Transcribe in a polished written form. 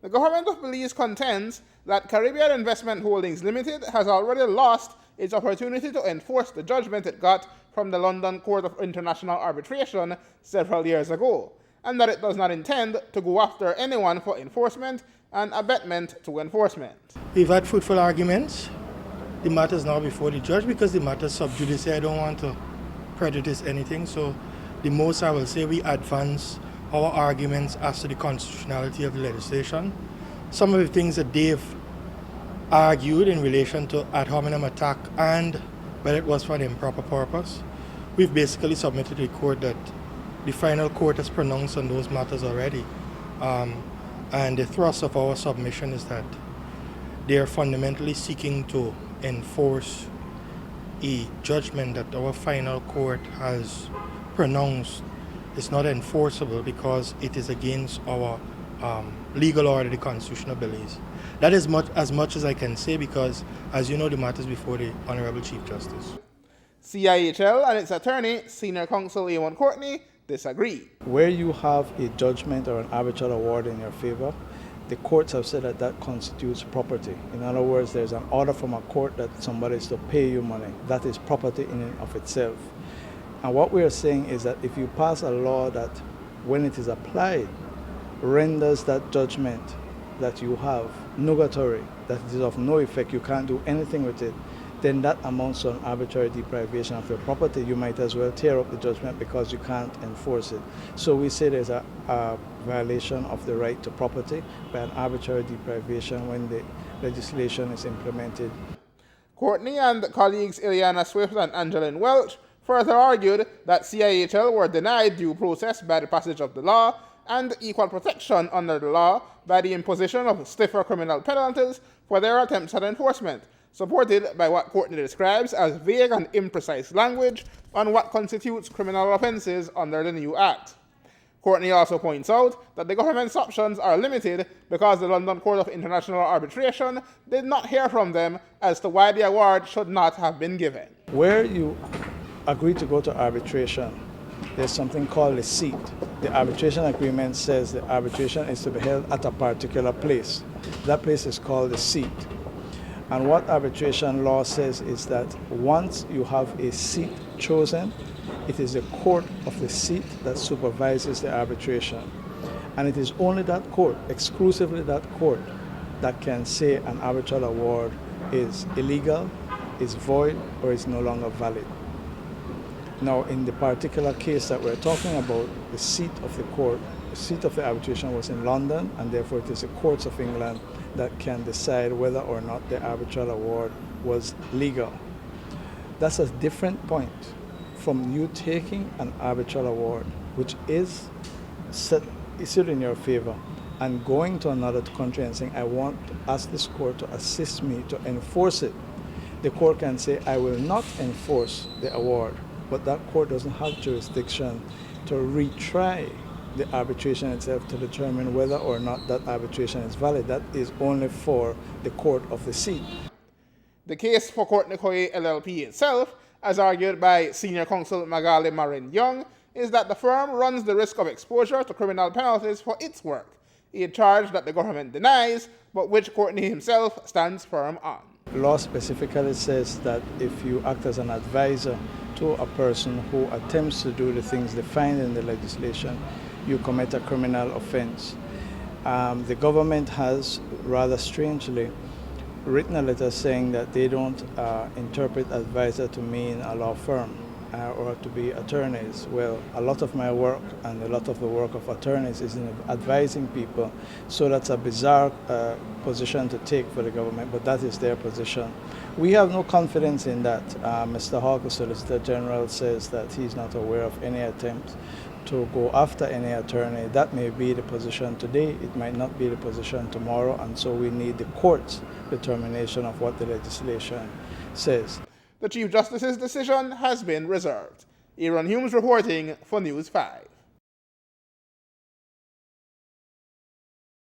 The government of Belize contends that Caribbean Investment Holdings Limited has already lost its opportunity to enforce the judgment it got from the London Court of International Arbitration several years ago, and that it does not intend to go after anyone for enforcement and abetment to enforcement. We've had fruitful arguments. The matter is now before the judge because the matter is sub judice. I don't want to prejudice anything, so the most I will say, we advance our arguments as to the constitutionality of the legislation. Some of the things that they've argued in relation to ad hominem attack and whether it was for an improper purpose, we've basically submitted to the court that the final court has pronounced on those matters already. And the thrust of our submission is that they are fundamentally seeking to enforce a judgment that our final court has pronounced is not enforceable because it is against our legal order, the Constitution of Belize. That is as much as I can say because, as you know, the matter is before the Honorable Chief Justice. CIHL and its attorney, Senior Counsel A1 Courtenay, disagree. Where you have a judgment or an arbitral award in your favor, the courts have said that that constitutes property. In other words, there's an order from a court that somebody is to pay you money. That is property in and of itself. And what we are saying is that if you pass a law that, when it is applied, renders that judgment that you have nugatory, that it is of no effect, you can't do anything with it, then that amounts to an arbitrary deprivation of your property. You might as well tear up the judgment because you can't enforce it. So we say there's a violation of the right to property by an arbitrary deprivation when the legislation is implemented. Courtenay and colleagues Ileana Swift and Angeline Welch further argued that CIHL were denied due process by the passage of the law and equal protection under the law by the imposition of stiffer criminal penalties for their attempts at enforcement, supported by what Courtenay describes as vague and imprecise language on what constitutes criminal offences under the new Act. Courtenay also points out that the government's options are limited because the London Court of International Arbitration did not hear from them as to why the award should not have been given. Where you agree to go to arbitration, there's something called a seat. The arbitration agreement says the arbitration is to be held at a particular place. That place is called the seat. And what arbitration law says is that once you have a seat chosen, it is the court of the seat that supervises the arbitration. And it is only that court, exclusively that court, that can say an arbitral award is illegal, is void, or is no longer valid. Now, in the particular case that we're talking about, the seat of the court, the seat of the arbitration was in London, and therefore it is the courts of England that can decide whether or not the arbitral award was legal. That's a different point from you taking an arbitral award, which is issued in your favor, and going to another country and saying, I want to ask this court to assist me to enforce it. The court can say, I will not enforce the award, but that court doesn't have jurisdiction to retry the arbitration itself to determine whether or not that arbitration is valid. That is only for the court of the seat. The case for Courtenay Coye LLP itself, as argued by Senior Counsel Magali Marin Young, is that the firm runs the risk of exposure to criminal penalties for its work, a charge that the government denies, but which Courtenay himself stands firm on. The law specifically says that if you act as an advisor to a person who attempts to do the things defined in the legislation, you commit a criminal offense. The government has, rather strangely, written a letter saying that they don't interpret advisor to mean a law firm or to be attorneys. Well, a lot of my work and a lot of the work of attorneys is in advising people, so that's a bizarre position to take for the government, but that is their position. We have no confidence in that. Mr. Hawke, the Solicitor General, says that he's not aware of any attempt to go after any attorney. That may be the position today, it might not be the position tomorrow, and so we need the court's determination of what the legislation says. The Chief Justice's decision has been reserved. Aaron Humes reporting for News 5.